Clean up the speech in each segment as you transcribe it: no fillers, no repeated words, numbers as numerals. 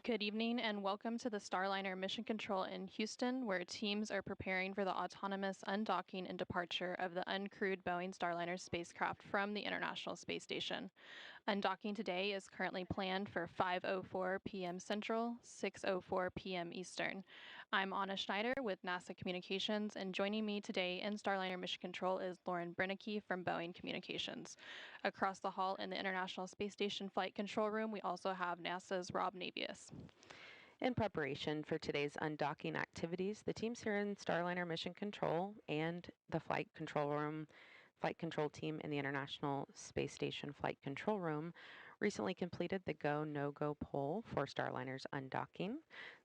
Good evening and welcome to the Starliner Mission Control in Houston, where teams are preparing for the autonomous undocking and departure of the uncrewed Boeing Starliner spacecraft from the International Space Station. Undocking today is currently planned for 5:04 p.m. Central, 6:04 p.m. Eastern. I'm Anna Schneider with NASA Communications, and joining me today in Starliner Mission Control is Lauren Brennicke from Boeing Communications. Across the hall in the International Space Station Flight Control Room, we also have NASA's Rob Navius. In preparation for today's undocking activities, the teams here in Starliner Mission Control and the Flight Control Room, Flight Control Team in the International Space Station Flight Control Room recently completed the go, no-go poll for Starliner's undocking.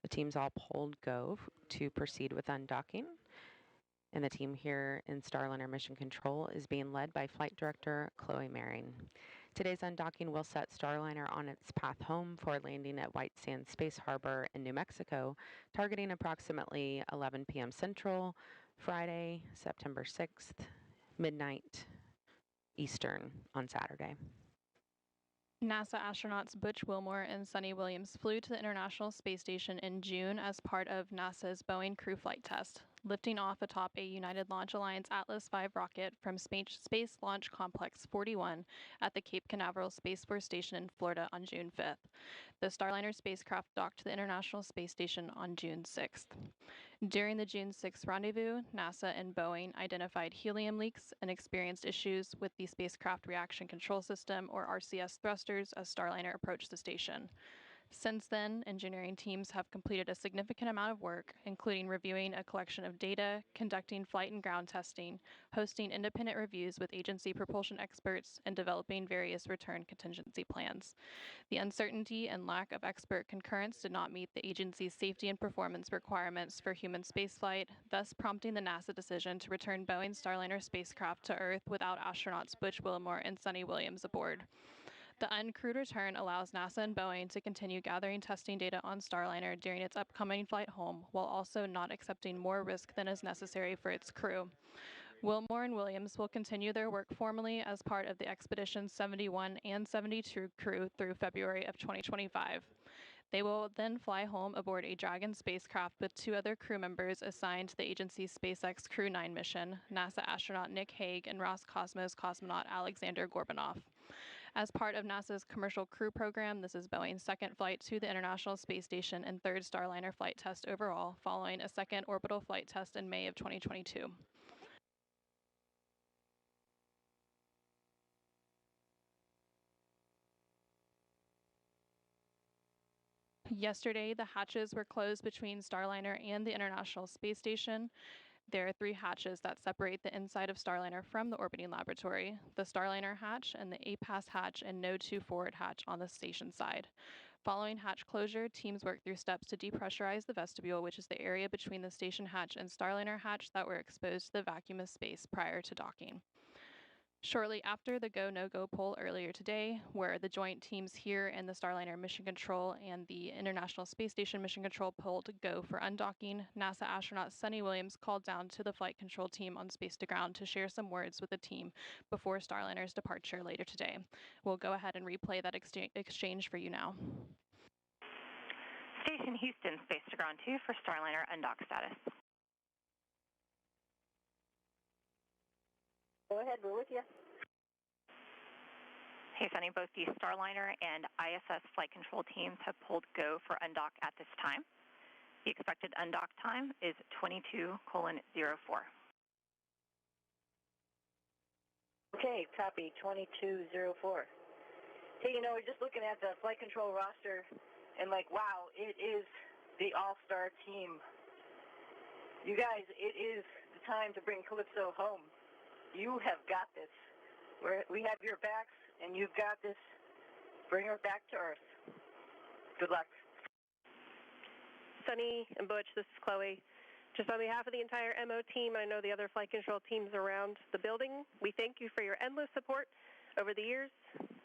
The teams all polled go to proceed with undocking. And the team here in Starliner Mission Control is being led by Flight Director Chloe Maring. Today's undocking will set Starliner on its path home for landing at White Sands Space Harbor in New Mexico, targeting approximately 11 p.m. Central, Friday, September 6th, midnight Eastern on Saturday. NASA astronauts Butch Wilmore and Sunny Williams flew to the International Space Station in June as part of NASA's Boeing crew flight test, lifting off atop a United Launch Alliance Atlas V rocket from Space Launch Complex 41 at the Cape Canaveral Space Force Station in Florida on June 5th. The Starliner spacecraft docked to the International Space Station on June 6th. During the June 6th rendezvous, NASA and Boeing identified helium leaks and experienced issues with the Spacecraft Reaction Control System, or RCS, thrusters as Starliner approached the station. Since then, engineering teams have completed a significant amount of work, including reviewing a collection of data, conducting flight and ground testing, hosting independent reviews with agency propulsion experts, and developing various return contingency plans. The uncertainty and lack of expert concurrence did not meet the agency's safety and performance requirements for human spaceflight, thus prompting the NASA decision to return Boeing Starliner spacecraft to Earth without astronauts Butch Wilmore and Sunny Williams aboard. The uncrewed return allows NASA and Boeing to continue gathering testing data on Starliner during its upcoming flight home, while also not accepting more risk than is necessary for its crew. Wilmore and Williams will continue their work formally as part of the Expedition 71 and 72 crew through February of 2025. They will then fly home aboard a Dragon spacecraft with two other crew members assigned to the agency's SpaceX Crew 9 mission, NASA astronaut Nick Hague and Roscosmos cosmonaut Alexander Gorbanov. As part of NASA's Commercial Crew Program, this is Boeing's second flight to the International Space Station and third Starliner flight test overall, following a second orbital flight test in May of 2022. Yesterday, the hatches were closed between Starliner and the International Space Station. There are three hatches that separate the inside of Starliner from the orbiting laboratory: the Starliner hatch and the APAS hatch and Node 2 forward hatch on the station side. Following hatch closure, teams worked through steps to depressurize the vestibule, which is the area between the station hatch and Starliner hatch that were exposed to the vacuumous space prior to docking. Shortly after the go, no-go poll earlier today, where the joint teams here in the Starliner Mission Control and the International Space Station Mission Control polled go for undocking, NASA astronaut Sunny Williams called down to the flight control team on Space to Ground to share some words with the team before Starliner's departure later today. We'll go ahead and replay that exchange for you now. Station Houston, Space to Ground 2 for Starliner undock status. Go ahead, we're with you. Hey, Sunny, both the Starliner and ISS flight control teams have pulled go for undock at this time. The expected undock time is 22:04. Okay, copy, 22:04. Hey, you know, we're just looking at the flight control roster and like, wow, it is the all-star team. You guys, it is the time to bring Calypso home. You have got this. We have your backs, and you've got this. Bring her back to Earth. Good luck. Sunny and Butch, this is Chloe. Just on behalf of the entire MO team, I know the other flight control teams around the building, we thank you for your endless support over the years.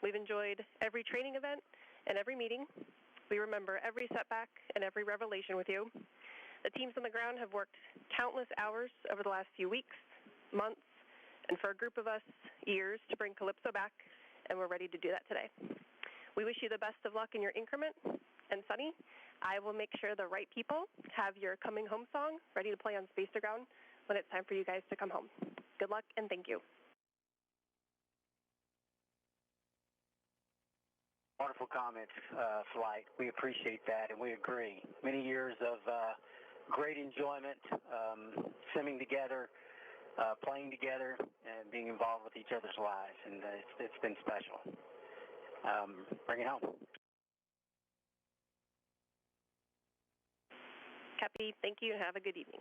We've enjoyed every training event and every meeting. We remember every setback and every revelation with you. The teams on the ground have worked countless hours over the last few weeks, months, and for a group of us, years to bring Calypso back, and we're ready to do that today. We wish you the best of luck in your increment. and sunny. I will make sure the right people have your coming home song ready to play on Space to Ground when it's time for you guys to come home. Good luck and thank you. Wonderful comments, Flight. We appreciate that, and we agree. Many years of great enjoyment, simming together, playing together, and being involved with each other's lives, and it's been special. Bring it home. Copy. Thank you and have a good evening.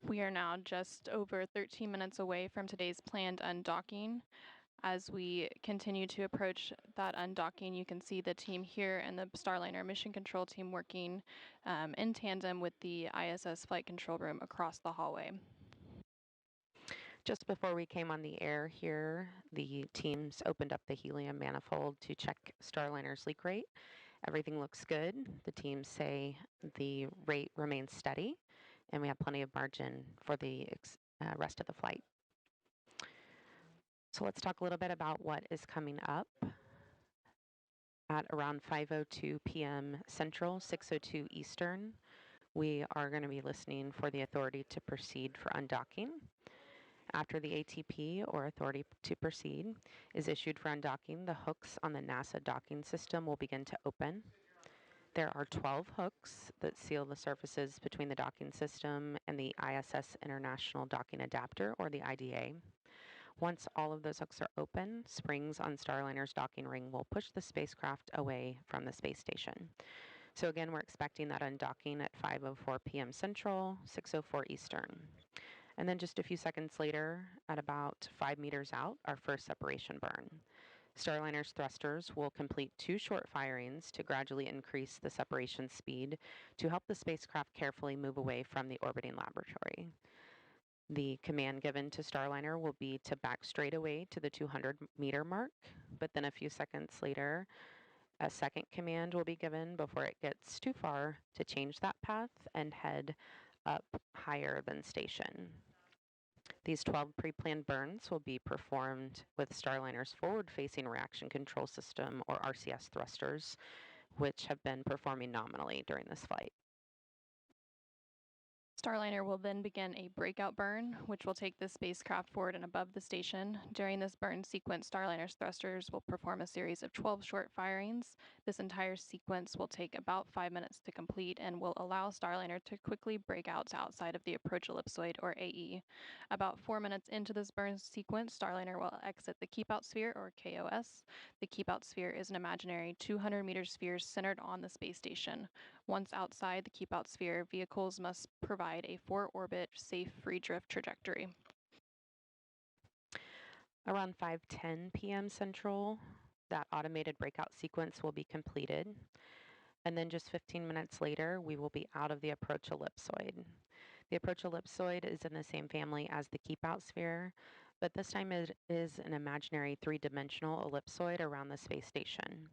We are now just over 13 minutes away from today's planned undocking. As we continue to approach that undocking, you can see the team here and the Starliner mission control team working in tandem with the ISS flight control room across the hallway. Just before we came on the air here, the teams opened up the helium manifold to check Starliner's leak rate. Everything looks good. The teams say the rate remains steady, and we have plenty of margin for the rest of the flight. So let's talk a little bit about what is coming up. At around 5:02 p.m. Central, 6:02 Eastern, we are going to be listening for the authority to proceed for undocking. After the ATP, or authority to proceed, is issued for undocking, the hooks on the NASA docking system will begin to open. There are 12 hooks that seal the surfaces between the docking system and the ISS International Docking Adapter, or the IDA. Once all of those hooks are open, springs on Starliner's docking ring will push the spacecraft away from the space station. So again, we're expecting that undocking at 5:04 p.m. Central, 6:04 Eastern. And then just a few seconds later, at about 5 meters out, our first separation burn. Starliner's thrusters will complete 2 short firings to gradually increase the separation speed to help the spacecraft carefully move away from the orbiting laboratory. The command given to Starliner will be to back straight away to the 200-meter mark, but then a few seconds later, a second command will be given before it gets too far to change that path and head up higher than station. These 12 pre-planned burns will be performed with Starliner's forward-facing reaction control system, or RCS thrusters, which have been performing nominally during this flight. Starliner will then begin a breakout burn, which will take the spacecraft forward and above the station. During this burn sequence, Starliner's thrusters will perform a series of 12 short firings. This entire sequence will take about 5 minutes to complete and will allow Starliner to quickly break out to outside of the approach ellipsoid, or AE. About 4 minutes into this burn sequence, Starliner will exit the keep-out sphere, or KOS. The keep-out sphere is an imaginary 200-meter sphere centered on the space station. Once outside the keep-out sphere, vehicles must provide a 4-orbit safe free drift trajectory. Around 5:10 p.m. Central, that automated breakout sequence will be completed. And then just 15 minutes later, we will be out of the approach ellipsoid. The approach ellipsoid is in the same family as the keep-out sphere, but this time it is an imaginary 3-dimensional ellipsoid around the space station.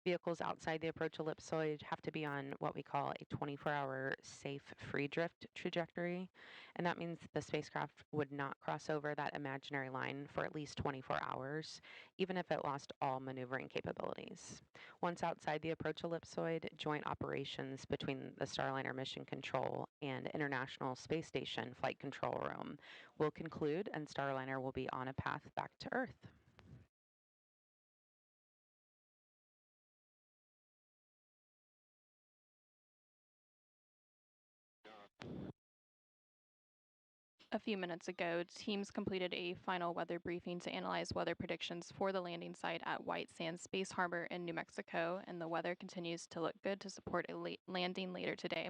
Vehicles outside the approach ellipsoid have to be on what we call a 24-hour safe free drift trajectory, and that means the spacecraft would not cross over that imaginary line for at least 24 hours, even if it lost all maneuvering capabilities. Once outside the approach ellipsoid, joint operations between the Starliner Mission Control and International Space Station Flight Control Room will conclude, and Starliner will be on a path back to Earth. A few minutes ago, teams completed a final weather briefing to analyze weather predictions for the landing site at White Sands Space Harbor in New Mexico, and the weather continues to look good to support a landing later today.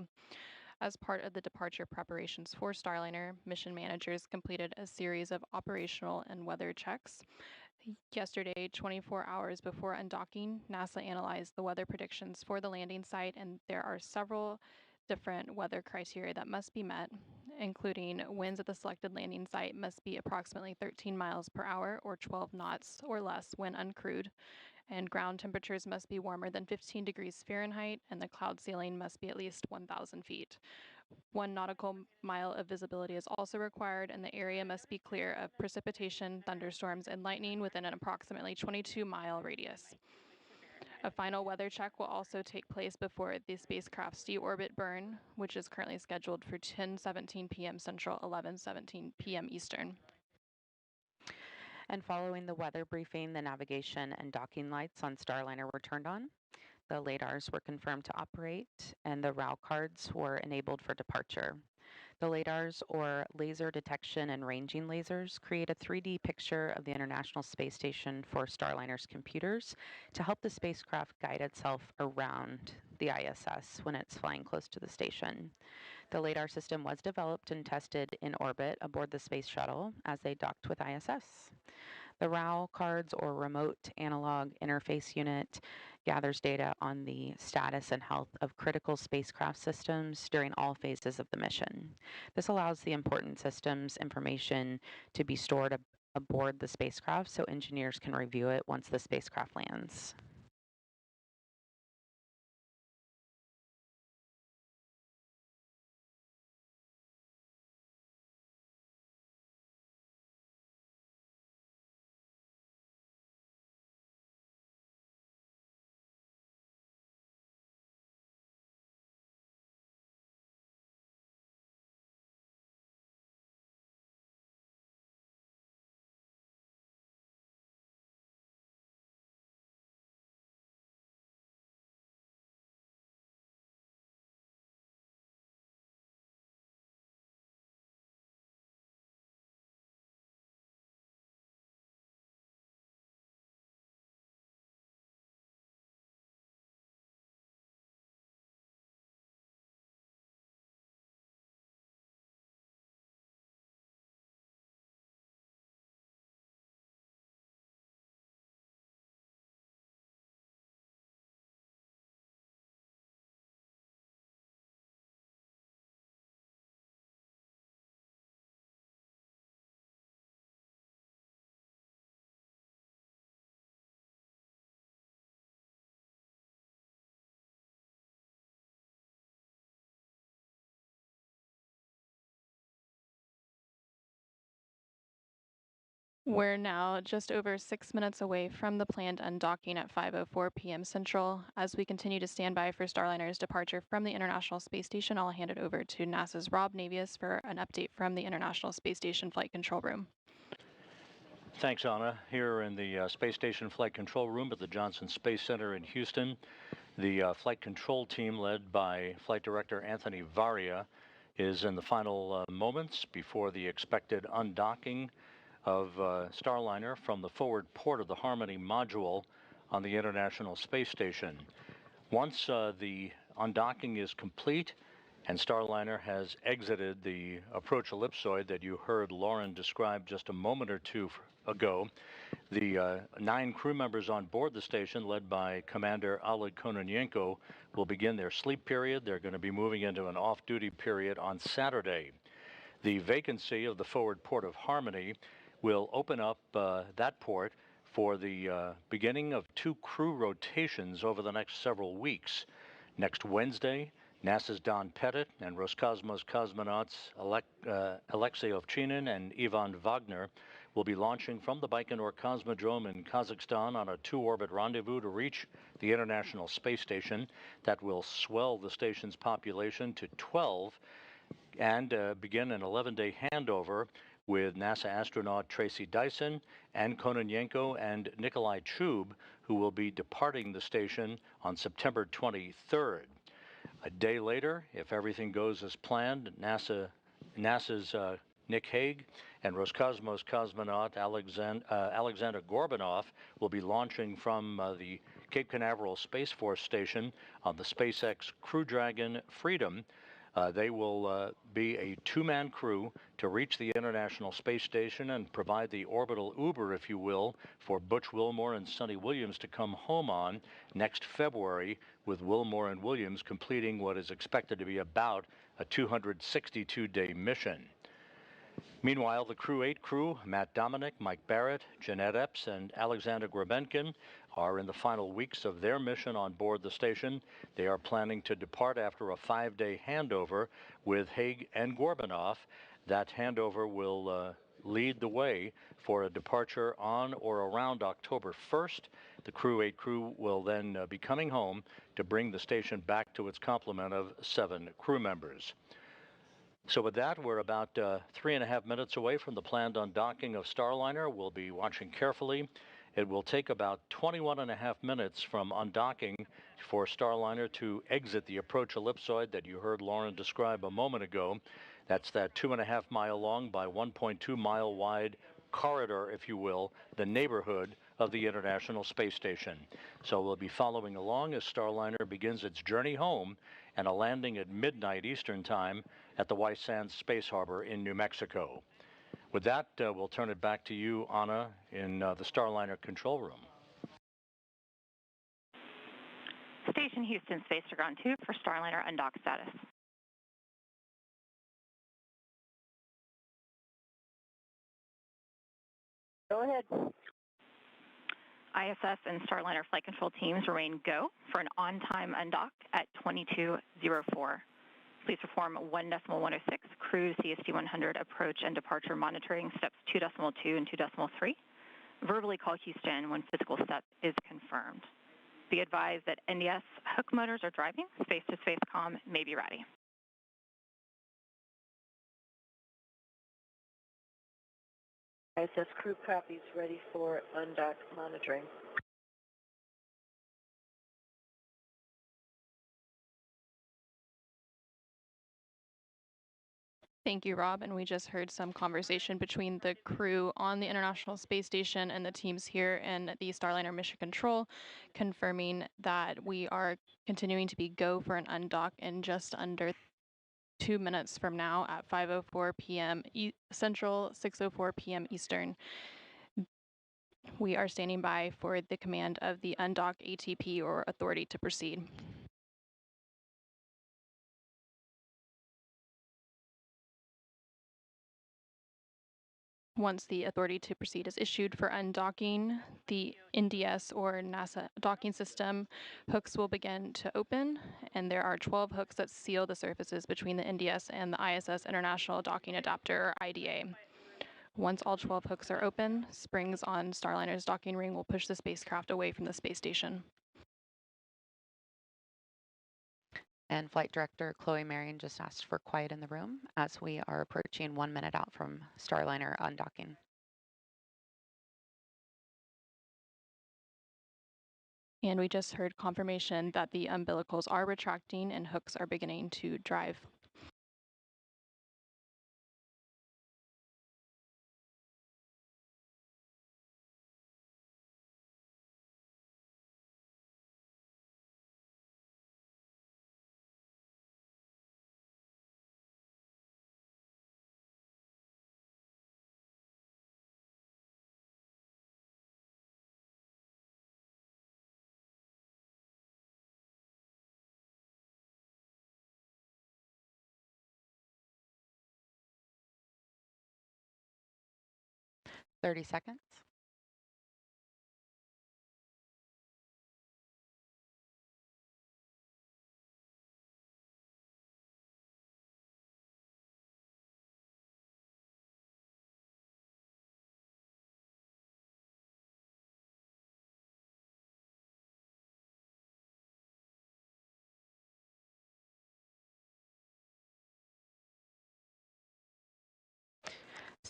As part of the departure preparations for Starliner, mission managers completed a series of operational and weather checks. Yesterday, 24 hours before undocking, NASA analyzed the weather predictions for the landing site, and there are several different weather criteria that must be met, including winds at the selected landing site must be approximately 13 miles per hour or 12 knots or less when uncrewed, and ground temperatures must be warmer than 15 degrees Fahrenheit, and the cloud ceiling must be at least 1,000 feet. 1 nautical mile of visibility is also required, and the area must be clear of precipitation, thunderstorms, and lightning within an approximately 22-mile radius. A final weather check will also take place before the spacecraft's deorbit burn, which is currently scheduled for 10:17 p.m. Central, 11:17 p.m. Eastern. And following the weather briefing, the navigation and docking lights on Starliner were turned on. The LADARs were confirmed to operate, and the RAL cards were enabled for departure. The LADARs, or laser detection and ranging lasers, create a 3D picture of the International Space Station for Starliner's computers to help the spacecraft guide itself around the ISS when it's flying close to the station. The LADAR system was developed and tested in orbit aboard the Space Shuttle as they docked with ISS. The RAL cards, or Remote Analog Interface Unit, gathers data on the status and health of critical spacecraft systems during all phases of the mission. This allows the important systems information to be stored aboard the spacecraft so engineers can review it once the spacecraft lands. We're now just over 6 minutes away from the planned undocking at 5:04 p.m. Central. As we continue to stand by for Starliner's departure from the International Space Station, I'll hand it over to NASA's Rob Navius for an update from the International Space Station Flight Control Room. Thanks, Anna. Here in the Space Station Flight Control Room at the Johnson Space Center in Houston, the flight control team led by Flight Director Anthony Varia is in the final moments before the expected undocking of Starliner from the forward port of the Harmony module on the International Space Station. Once the undocking is complete and Starliner has exited the approach ellipsoid that you heard Lauren describe just a moment or two ago, the 9 crew members on board the station, led by Commander Oleg Kononenko, will begin their sleep period. They're going to be moving into an off-duty period on Saturday. The vacancy of the forward port of Harmony will open up that port for the beginning of 2 crew rotations over the next several weeks. Next Wednesday, NASA's Don Pettit and Roscosmos cosmonauts Alexei Ovchinin and Ivan Wagner will be launching from the Baikonur Cosmodrome in Kazakhstan on a 2-orbit rendezvous to reach the International Space Station. That will swell the station's population to 12 and begin an 11-day handover with NASA astronaut Tracy Dyson and Kononenko and Nikolai Chub, who will be departing the station on September 23rd. A day later, if everything goes as planned, NASA's Nick Hague and Roscosmos cosmonaut Alexander Gorbanov will be launching from the Cape Canaveral Space Force Station on the SpaceX Crew Dragon Freedom. They will be a 2-man crew to reach the International Space Station and provide the orbital Uber, if you will, for Butch Wilmore and Sonny Williams to come home on next February, with Wilmore and Williams completing what is expected to be about a 262-day mission. Meanwhile, the Crew 8 crew, Matt Dominic, Mike Barrett, Jeanette Epps, and Alexander Grabenkin, are in the final weeks of their mission on board the station. They are planning to depart after a 5-day handover with Haig and Gorbanoff. That handover will lead the way for a departure on or around October 1st. The Crew 8 crew will then be coming home to bring the station back to its complement of 7 crew members. So with that, we're about 3.5 minutes away from the planned undocking of Starliner. We'll be watching carefully. It will take about 21.5 minutes from undocking for Starliner to exit the approach ellipsoid that you heard Lauren describe a moment ago. That's that 2.5 mile long by 1.2 mile wide corridor, if you will, the neighborhood of the International Space Station. So we'll be following along as Starliner begins its journey home and a landing at midnight Eastern Time at the White Sands Space Harbor in New Mexico. With that, we'll turn it back to you, Anna, in the Starliner control room. Station Houston, Space to Ground 2 for Starliner undock status. Go ahead. ISS and Starliner flight control teams remain go for an on-time undock at 22:04. Please perform 1.106 cruise CST 100 approach and departure monitoring steps 2.2 and 2.3. Verbally call Houston when physical step is confirmed. Be advised that NDS hook motors are driving. Space-to-space comm may be ready. ISS crew copies ready for undock monitoring. Thank you, Rob. And we just heard some conversation between the crew on the International Space Station and the teams here in the Starliner Mission Control, confirming that we are continuing to be go for an undock in just under 2 minutes from now at 5:04 p.m. Central, 6:04 p.m. Eastern. We are standing by for the command of the undock ATP or authority to proceed. Once the authority to proceed is issued for undocking, the NDS or NASA docking system hooks will begin to open, and there are 12 hooks that seal the surfaces between the NDS and the ISS International Docking Adapter, or IDA. Once all 12 hooks are open, springs on Starliner's docking ring will push the spacecraft away from the space station. And Flight Director Chloe Marion just asked for quiet in the room as we are approaching 1 minute out from Starliner undocking. And we just heard confirmation that the umbilicals are retracting and hooks are beginning to drive. Thirty seconds.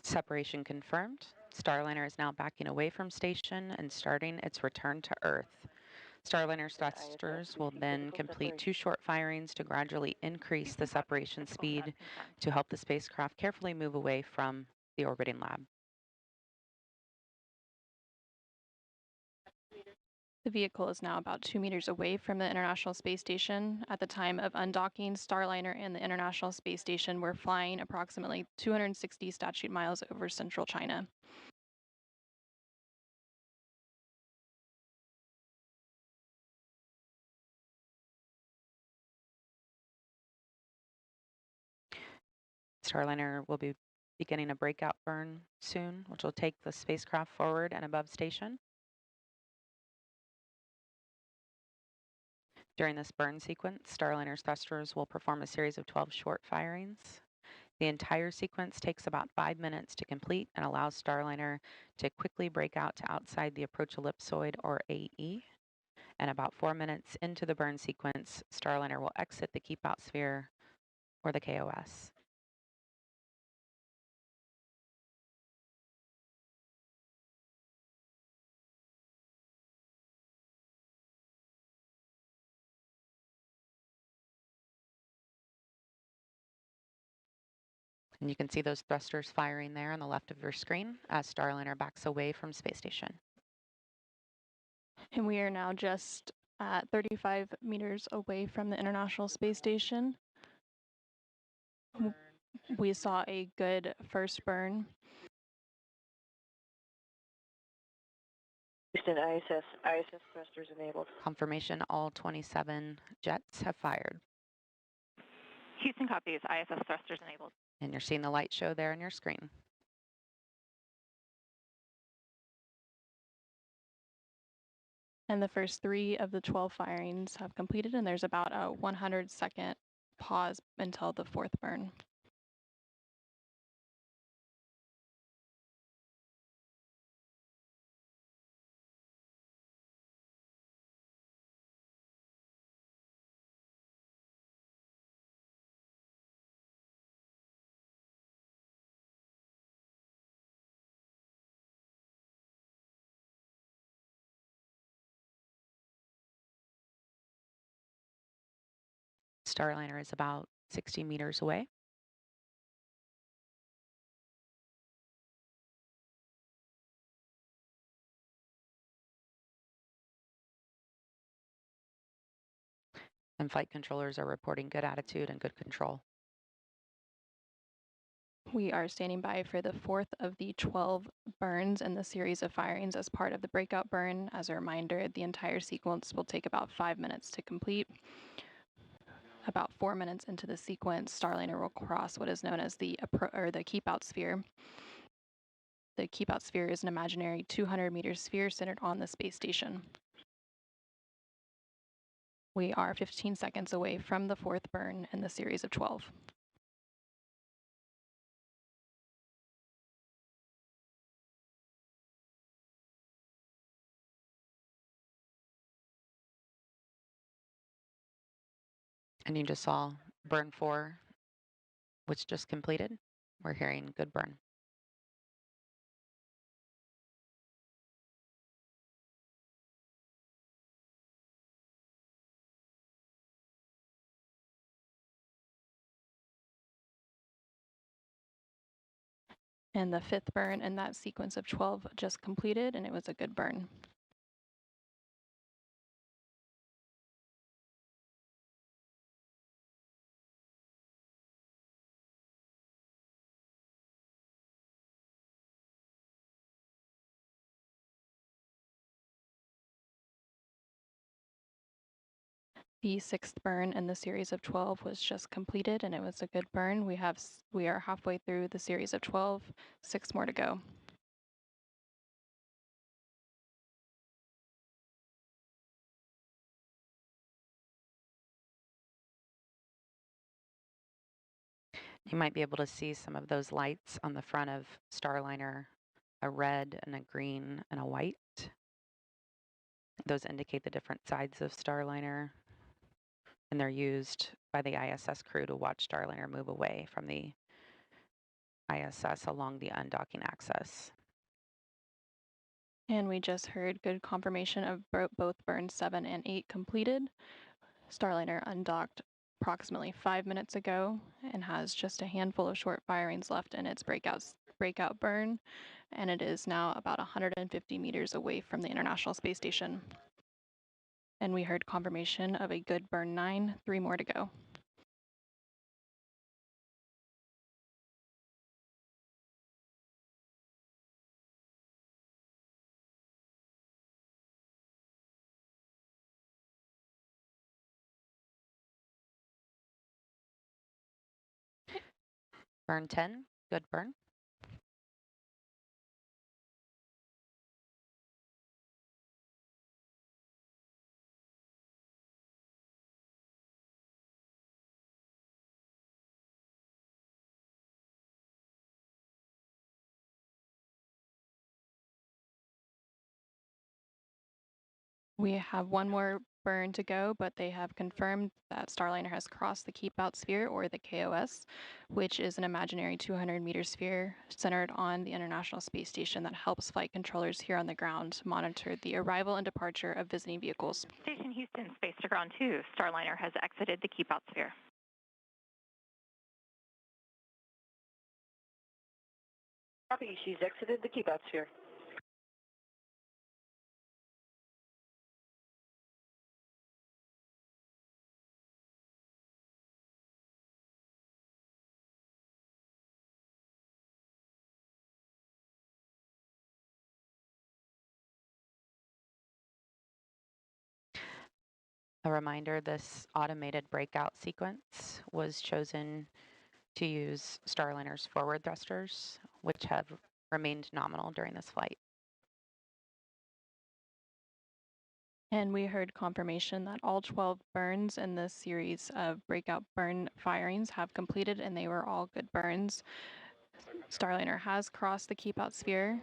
Separation confirmed. Starliner is now backing away from station and starting its return to Earth. Starliner thrusters will then complete 2 short firings to gradually increase the separation speed to help the spacecraft carefully move away from the orbiting lab. The vehicle is now about 2 meters away from the International Space Station. At the time of undocking, Starliner and the International Space Station were flying approximately 260 statute miles over central China. Starliner will be beginning a breakout burn soon, which will take the spacecraft forward and above station. During this burn sequence, Starliner's thrusters will perform a series of 12 short firings. The entire sequence takes about 5 minutes to complete and allows Starliner to quickly break out to outside the approach ellipsoid, or AE. And about 4 minutes into the burn sequence, Starliner will exit the keep out sphere, or the KOS. And you can see those thrusters firing there on the left of your screen as Starliner backs away from space station. And we are now just at 35 meters away from the International Space Station. We saw a good first burn. Houston, ISS thrusters enabled. Confirmation, all 27 jets have fired. Houston copies, ISS thrusters enabled. And you're seeing the light show there on your screen. And the first 3 of the 12 firings have completed, and there's about a 100-second pause until the 4th burn. Starliner is about 60 meters away. And flight controllers are reporting good attitude and good control. We are standing by for the 4th of the 12 burns in the series of firings as part of the breakout burn. As a reminder, the entire sequence will take about 5 minutes to complete. About 4 minutes into the sequence, Starliner will cross what is known as the keep-out sphere. The keep-out sphere is an imaginary 200-meter sphere centered on the space station. We are 15 seconds away from the 4th burn in the series of 12. And you just saw burn 4, which just completed. We're hearing good burn. And the 5th burn in that sequence of 12 just completed, and it was a good burn. The 6th burn in the series of 12 was just completed, and it was a good burn. We are halfway through the series of 12, 6 more to go. You might be able to see some of those lights on the front of Starliner, a red and a green and a white. Those indicate the different sides of Starliner, and they're used by the ISS crew to watch Starliner move away from the ISS along the undocking axis. And we just heard good confirmation of both burns 7 and 8 completed. Starliner undocked approximately 5 minutes ago and has just a handful of short firings left in its breakout burn, and it is now about 150 meters away from the International Space Station. And we heard confirmation of a good burn 9, 3 more to go. Burn 10, good burn. We have one more burn to go, but they have confirmed that Starliner has crossed the Keep Out Sphere, or the KOS, which is an imaginary 200-meter sphere centered on the International Space Station that helps flight controllers here on the ground monitor the arrival and departure of visiting vehicles. Station Houston, Space to Ground 2, Starliner has exited the Keep Out Sphere. Copy, she's exited the Keep Out Sphere. A reminder, this automated breakout sequence was chosen to use Starliner's forward thrusters, which have remained nominal during this flight. And we heard confirmation that all 12 burns in this series of breakout burn firings have completed, and they were all good burns. Starliner has crossed the Keep Out Sphere.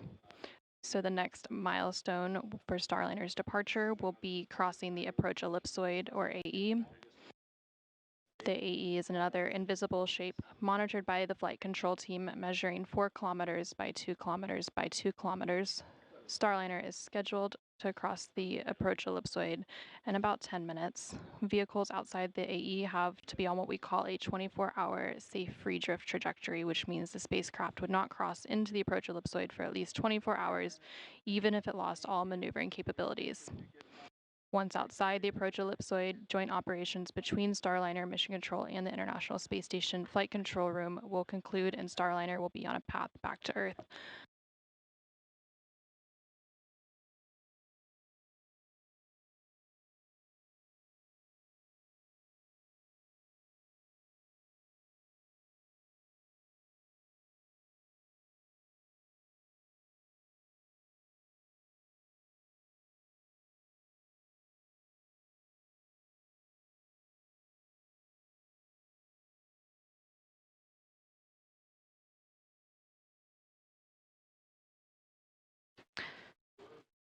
So the next milestone for Starliner's departure will be crossing the approach ellipsoid, or AE. The AE is another invisible shape monitored by the flight control team, measuring 4 kilometers by 2 kilometers by 2 kilometers. Starliner is scheduled to cross the approach ellipsoid in about 10 minutes. Vehicles outside the AE have to be on what we call a 24-hour safe free drift trajectory, which means the spacecraft would not cross into the approach ellipsoid for at least 24 hours, even if it lost all maneuvering capabilities. Once outside the approach ellipsoid, joint operations between Starliner Mission Control and the International Space Station Flight Control Room will conclude, and Starliner will be on a path back to Earth.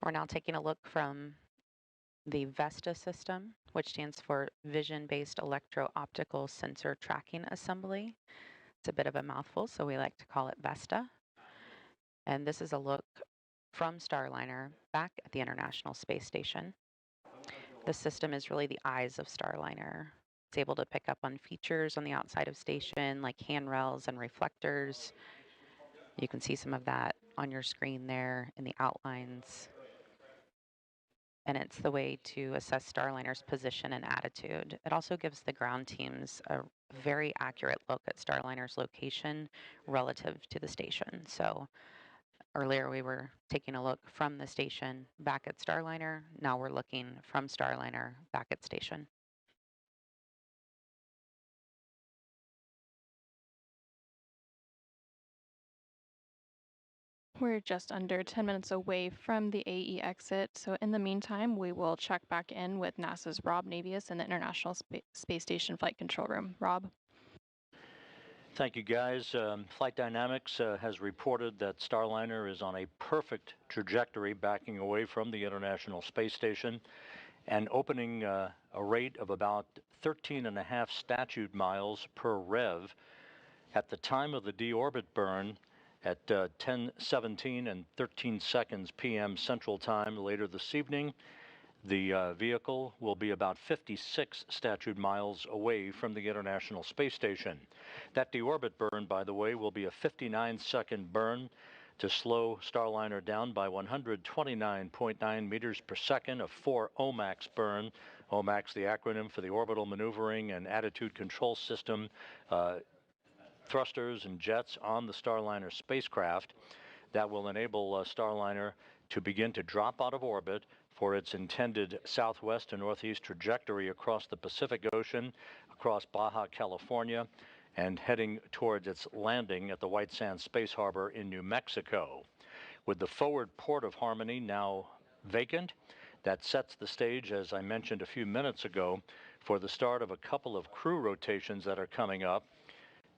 We're now taking a look from the VESTA system, which stands for Vision-Based Electro-Optical Sensor Tracking Assembly. It's a bit of a mouthful, so we like to call it VESTA. And this is a look from Starliner back at the International Space Station. This system is really the eyes of Starliner. It's able to pick up on features on the outside of station, like handrails and reflectors. You can see some of that on your screen there in the outlines. And it's the way to assess Starliner's position and attitude. It also gives the ground teams a very accurate look at Starliner's location relative to the station. So earlier we were taking a look from the station back at Starliner. Now we're looking from Starliner back at station. We're just under 10 minutes away from the AE exit, so in the meantime, we will check back in with NASA's Rob Navius in the International Space Station Flight Control Room. Rob? Thank you, guys. Flight Dynamics has reported that Starliner is on a perfect trajectory backing away from the International Space Station and opening a rate of about 13.5 statute miles per rev. At the time of the deorbit burn at 10:17 and 13 seconds p.m. Central Time later this evening, the vehicle will be about 56 statute miles away from the International Space Station. That deorbit burn, by the way, will be a 59-second burn to slow Starliner down by 129.9 meters per second, a 4 OMAX burn. OMAX, the acronym for the Orbital Maneuvering and Attitude Control System, thrusters and jets on the Starliner spacecraft that will enable Starliner to begin to drop out of orbit for its intended southwest to northeast trajectory across the Pacific Ocean, across Baja California, and heading towards its landing at the White Sands Space Harbor in New Mexico. With the forward port of Harmony now vacant, that sets the stage, as I mentioned a few minutes ago, for the start of a couple of crew rotations that are coming up.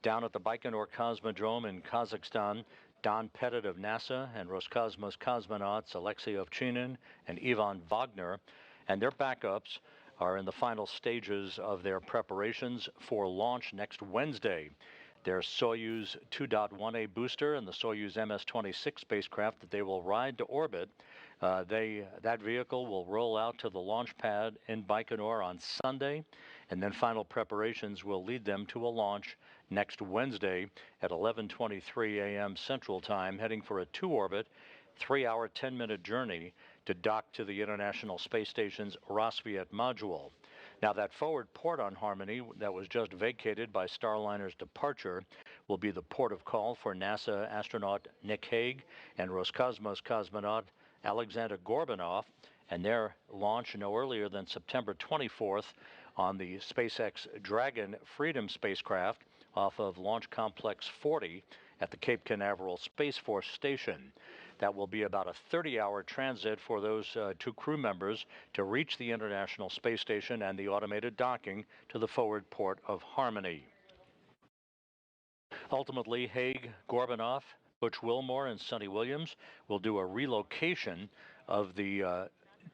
Down at the Baikonur Cosmodrome in Kazakhstan, Don Pettit of NASA and Roscosmos cosmonauts Alexei Ovchinin and Ivan Wagner and their backups are in the final stages of their preparations for launch next Wednesday. Their Soyuz 2.1A booster and the Soyuz MS-26 spacecraft that they will ride to orbit. That vehicle will roll out to the launch pad in Baikonur on Sunday, and then final preparations will lead them to a launch next Wednesday at 11:23 a.m. Central Time, heading for a two-orbit, 3-hour, 10-minute journey to dock to the International Space Station's Rassvet module. Now, that forward port on Harmony that was just vacated by Starliner's departure will be the port of call for NASA astronaut Nick Hague and Roscosmos cosmonaut Alexander Gorbanov, and their launch no earlier than September 24th on the SpaceX Dragon Freedom spacecraft off of Launch Complex 40 at the Cape Canaveral Space Force Station. That will be about a 30-hour transit for those two crew members to reach the International Space Station and the automated docking to the forward port of Harmony. Ultimately, Hague, Gorbanov, Butch Wilmore, and Sonny Williams will do a relocation of the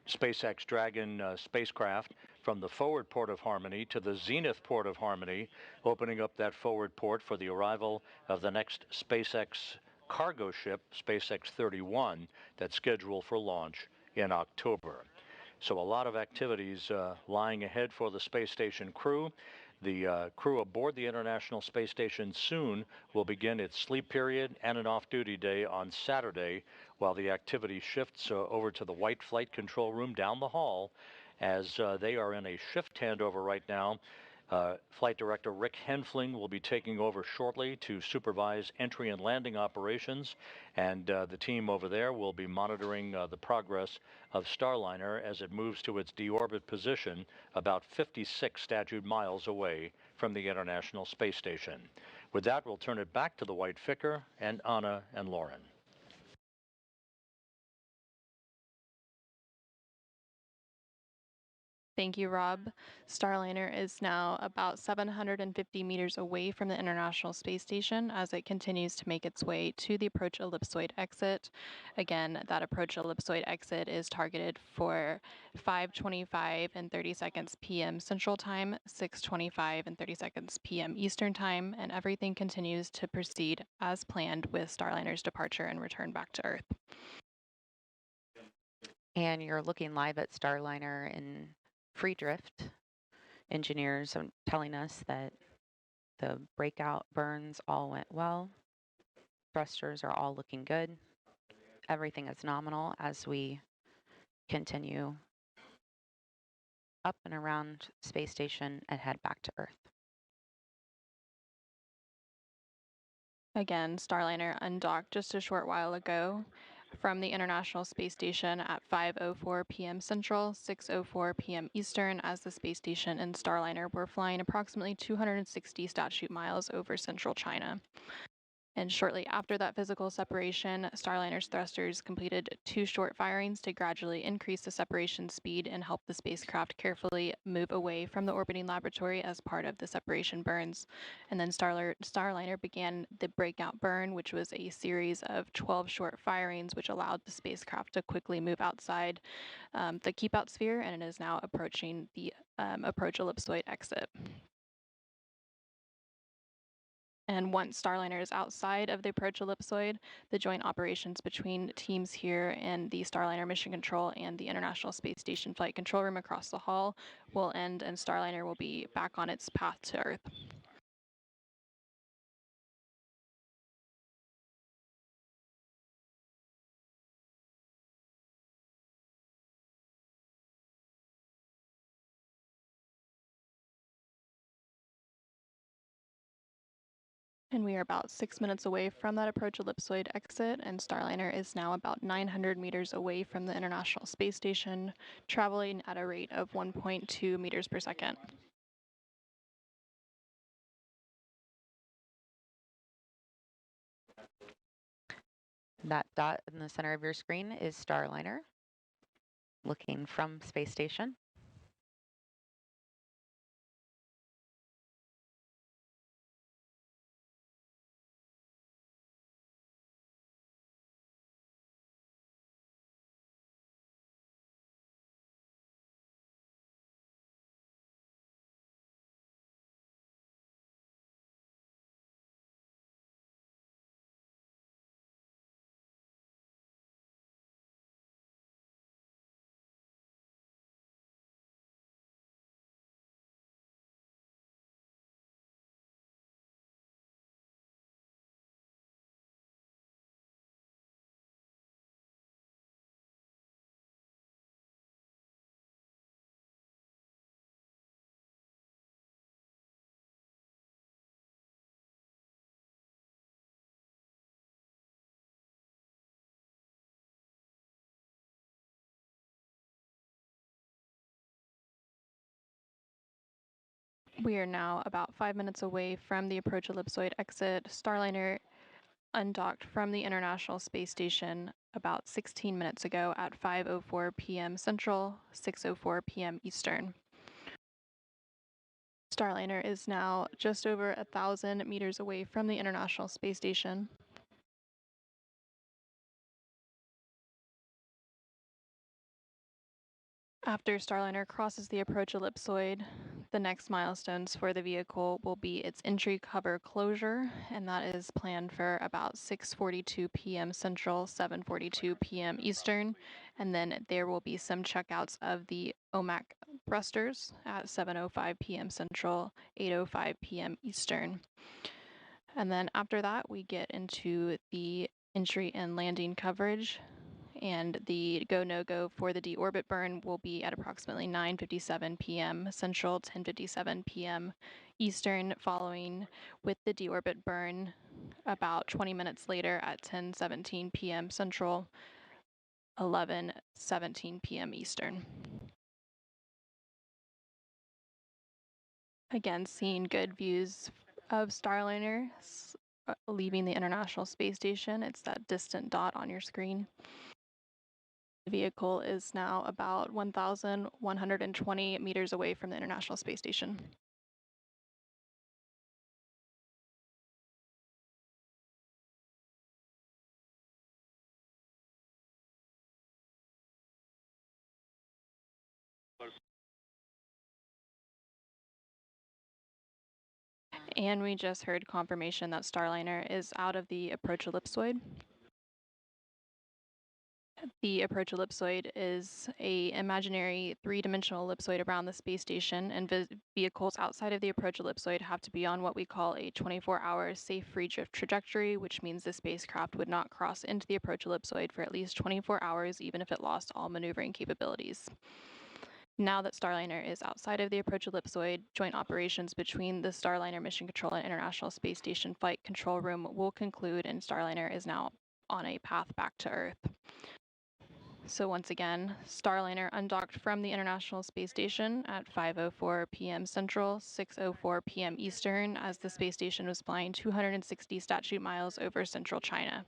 SpaceX Dragon spacecraft from the forward port of Harmony to the zenith port of Harmony, opening up that forward port for the arrival of the next SpaceX cargo ship, SpaceX 31, that's scheduled for launch in October. So a lot of activities lying ahead for the space station crew. The crew aboard the International Space Station soon will begin its sleep period and an off-duty day on Saturday, while the activity shifts over to the White Flight Control Room down the hall, as they are in a shift handover right now. Flight Director Rick Henfling will be taking over shortly to supervise entry and landing operations, and the team over there will be monitoring the progress of Starliner as it moves to its deorbit position about 56 statute miles away from the International Space Station. With that, we'll turn it back to the White Ficker and Anna and Lauren. Thank you, Rob. Starliner is now about 750 meters away from the International Space Station as it continues to make its way to the approach ellipsoid exit. Again, that approach ellipsoid exit is targeted for 5:25 and 30 seconds p.m. Central Time, 6:25 and 30 seconds p.m. Eastern Time, and everything continues to proceed as planned with Starliner's departure and return back to Earth. And you're looking live at Starliner in free drift. Engineers are telling us that the breakout burns all went well. Thrusters are all looking good. Everything is nominal as we continue up and around space station and head back to Earth. Again, Starliner undocked just a short while ago from the International Space Station at 5:04 p.m. Central, 6:04 p.m. Eastern, as the space station and Starliner were flying approximately 260 statute miles over central China. And shortly after that physical separation, Starliner's thrusters completed 2 short firings to gradually increase the separation speed and help the spacecraft carefully move away from the orbiting laboratory as part of the separation burns. And then Starliner began the breakout burn, which was a series of 12 short firings, which allowed the spacecraft to quickly move outside the keep-out sphere, and it is now approaching the approach ellipsoid exit. And once Starliner is outside of the approach ellipsoid, the joint operations between teams here in the Starliner Mission Control and the International Space Station Flight Control Room across the hall will end, and Starliner will be back on its path to Earth. And we are about 6 minutes away from that approach ellipsoid exit, and Starliner is now about 900 meters away from the International Space Station, traveling at a rate of 1.2 meters per second. That dot in the center of your screen is Starliner, looking from space station. We are now about 5 minutes away from the approach ellipsoid exit. Starliner undocked from the International Space Station about 16 minutes ago at 5:04 p.m. Central, 6:04 p.m. Eastern. Starliner is now just over 1,000 meters away from the International Space Station. After Starliner crosses the approach ellipsoid, the next milestones for the vehicle will be its entry cover closure, and that is planned for about 6:42 p.m. Central, 7:42 p.m. Eastern, and then there will be some checkouts of the OMAC thrusters at 7:05 p.m. Central, 8:05 p.m. Eastern. And then after that, we get into the entry and landing coverage, and the go-no-go for the deorbit burn will be at approximately 9:57 p.m. Central, 10:57 p.m. Eastern, following with the deorbit burn about 20 minutes later at 10:17 p.m. Central, 11:17 p.m. Eastern. Again, seeing good views of Starliner leaving the International Space Station. It's that distant dot on your screen. The vehicle is now about 1,120 meters away from the International Space Station. And we just heard confirmation that Starliner is out of the approach ellipsoid. The approach ellipsoid is a imaginary three-dimensional ellipsoid around the space station, and vehicles outside of the approach ellipsoid have to be on what we call a 24-hour safe free drift trajectory, which means the spacecraft would not cross into the approach ellipsoid for at least 24 hours, even if it lost all maneuvering capabilities. Now that Starliner is outside of the approach ellipsoid, joint operations between the Starliner Mission Control and International Space Station Flight Control Room will conclude, and Starliner is now on a path back to Earth. So once again, Starliner undocked from the International Space Station at 5:04 p.m. Central, 6:04 p.m. Eastern, as the space station was flying 260 statute miles over central China.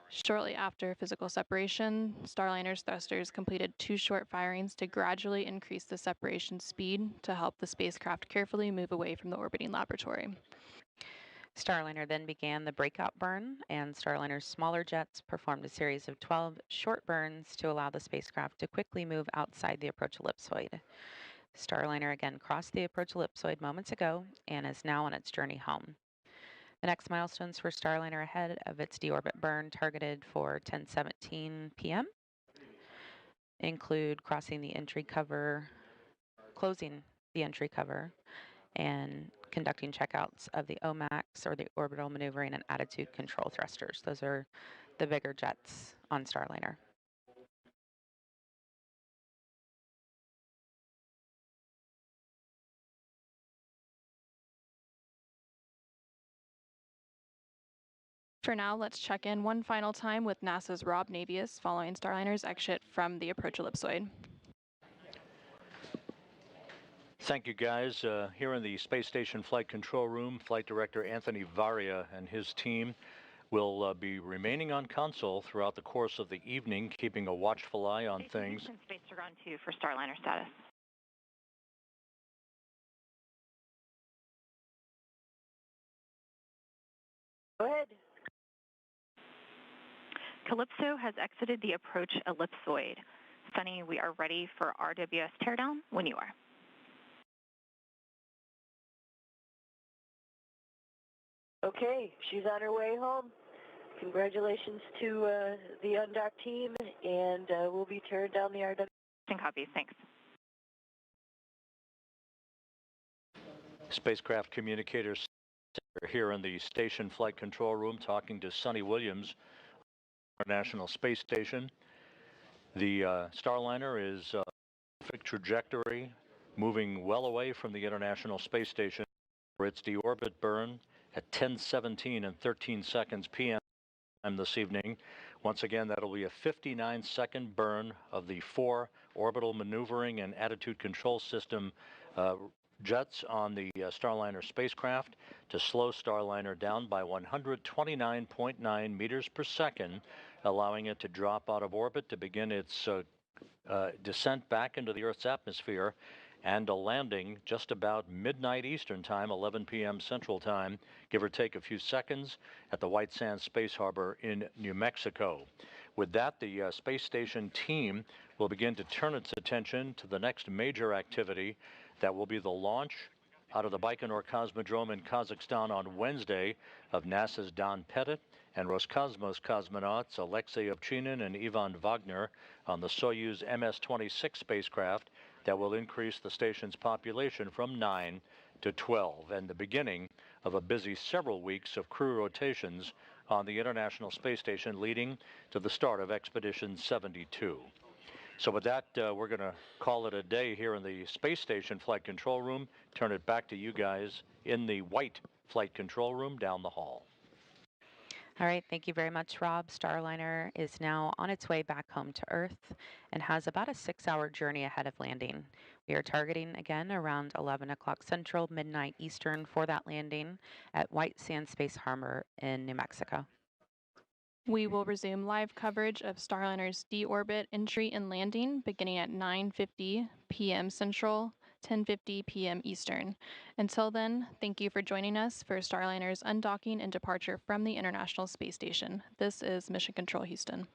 Shortly after physical separation, Starliner's thrusters completed 2 short firings to gradually increase the separation speed to help the spacecraft carefully move away from the orbiting laboratory. Starliner then began the breakout burn, and Starliner's smaller jets performed a series of 12 short burns to allow the spacecraft to quickly move outside the approach ellipsoid. Starliner again crossed the approach ellipsoid moments ago and is now on its journey home. The next milestones for Starliner ahead of its deorbit burn targeted for 10:17 p.m. include crossing the entry cover, closing the entry cover, and conducting checkouts of the OMAX, or the orbital maneuvering and attitude control thrusters. Those are the bigger jets on Starliner. For now, let's check in one final time with NASA's Rob Navius following Starliner's exit from the approach ellipsoid. Thank you, guys. Here in the Space Station Flight Control Room, Flight Director Anthony Varia and his team will be remaining on console throughout the course of the evening, keeping a watchful eye on things. Space to run 2 for Starliner status. Go ahead. Calypso has exited the approach ellipsoid. Sunny, we are ready for RWS teardown when you are. Okay, she's on her way home. Congratulations to the undocked team, and we'll be tearing down the RW. Copies, thanks. Spacecraft communicators are here in the Station Flight Control Room talking to Sonny Williams, International Space Station. The Starliner is perfect trajectory, moving well away from the International Space Station for its deorbit burn at 10:17 and 13 seconds p.m. this evening. Once again, that'll be a 59-second burn of the 4 orbital maneuvering and attitude control system jets on the Starliner spacecraft to slow Starliner down by 129.9 meters per second, allowing it to drop out of orbit to begin its descent back into the Earth's atmosphere, and a landing just about midnight Eastern Time, 11 p.m. Central Time, give or take a few seconds, at the White Sands Space Harbor in New Mexico. With that, the space station team will begin to turn its attention to the next major activity. That will be the launch out of the Baikonur Cosmodrome in Kazakhstan on Wednesday of NASA's Don Pettit and Roscosmos cosmonauts Alexei Ovchinin and Ivan Wagner on the Soyuz MS-26 spacecraft that will increase the station's population from 9 to 12, and the beginning of a busy several weeks of crew rotations on the International Space Station, leading to the start of Expedition 72. So with that, we're going to call it a day here in the Space Station Flight Control Room. Turn it back to you guys in the white Flight Control Room down the hall. All right, thank you very much, Rob. Starliner is now on its way back home to Earth and has about a 6-hour journey ahead of landing. We are targeting again around 11 o'clock Central, midnight Eastern for that landing at White Sands Space Harbor in New Mexico. We will resume live coverage of Starliner's deorbit entry and landing beginning at 9:50 p.m. Central, 10:50 p.m. Eastern. Until then, thank you for joining us for Starliner's undocking and departure from the International Space Station. This is Mission Control Houston.